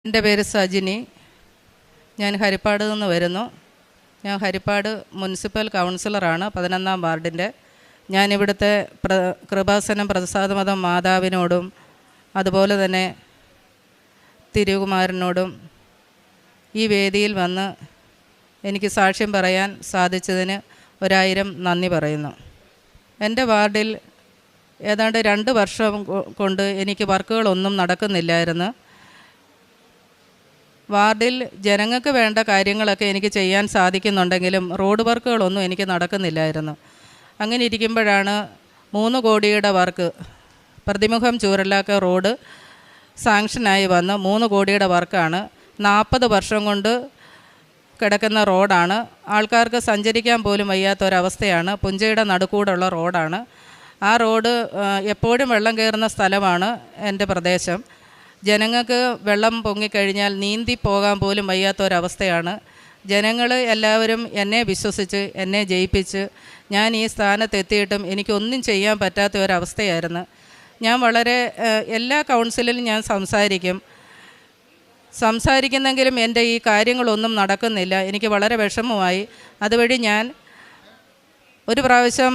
എൻ്റെ പേര് സജിനി. ഞാൻ ഹരിപ്പാട് നിന്ന് വരുന്നു. ഞാൻ ഹരിപ്പാട് മുനിസിപ്പൽ കൗൺസിലറാണ്, 11-ാം വാർഡിൻ്റെ. ഞാനിവിടുത്തെ കൃപാസനം പ്രസാദമതം മാതാവിനോടും അതുപോലെ തന്നെ തിരുകുമാരനോടും ഈ വേദിയിൽ വന്ന് എനിക്ക് സാക്ഷ്യം പറയാൻ സാധിച്ചതിന് 1000 നന്ദി പറയുന്നു. എൻ്റെ വാർഡിൽ ഏതാണ്ട് 2 വർഷം കൊണ്ട് എനിക്ക് വർക്കുകളൊന്നും നടക്കുന്നില്ലായിരുന്നു. വാർഡിൽ ജനങ്ങൾക്ക് വേണ്ട കാര്യങ്ങളൊക്കെ എനിക്ക് ചെയ്യാൻ സാധിക്കുന്നുണ്ടെങ്കിലും റോഡ് വർക്കുകളൊന്നും എനിക്ക് നടക്കുന്നില്ലായിരുന്നു. അങ്ങനെ ഇരിക്കുമ്പോഴാണ് 3 കോടിയുടെ വർക്ക്, പ്രതിമുഖം ചൂരലാക്ക റോഡ് സാങ്ഷനായി വന്ന് 3 കോടിയുടെ വർക്കാണ്. 40 വർഷം കൊണ്ട് കിടക്കുന്ന റോഡാണ്. ആൾക്കാർക്ക് സഞ്ചരിക്കാൻ പോലും വയ്യാത്തൊരവസ്ഥയാണ്. പുഞ്ചയുടെ നടുക്കൂടുള്ള റോഡാണ്. ആ റോഡ് എപ്പോഴും വെള്ളം കയറുന്ന സ്ഥലമാണ് എൻ്റെ പ്രദേശം. ജനങ്ങൾക്ക് വെള്ളം പൊങ്ങിക്കഴിഞ്ഞാൽ നീന്തി പോകാൻ പോലും വയ്യാത്തൊരവസ്ഥയാണ്. ജനങ്ങൾ എല്ലാവരും എന്നെ വിശ്വസിച്ച് എന്നെ ജയിപ്പിച്ച് ഞാൻ ഈ സ്ഥാനത്തെത്തിയിട്ടും എനിക്കൊന്നും ചെയ്യാൻ പറ്റാത്ത ഒരവസ്ഥയായിരുന്നു. ഞാൻ വളരെ എല്ലാ കൗൺസിലിലും ഞാൻ സംസാരിക്കുന്നെങ്കിലും എൻ്റെ ഈ കാര്യങ്ങളൊന്നും നടക്കുന്നില്ല. എനിക്ക് വളരെ വിഷമമായി. അതുവഴി ഞാൻ ഒരു പ്രാവശ്യം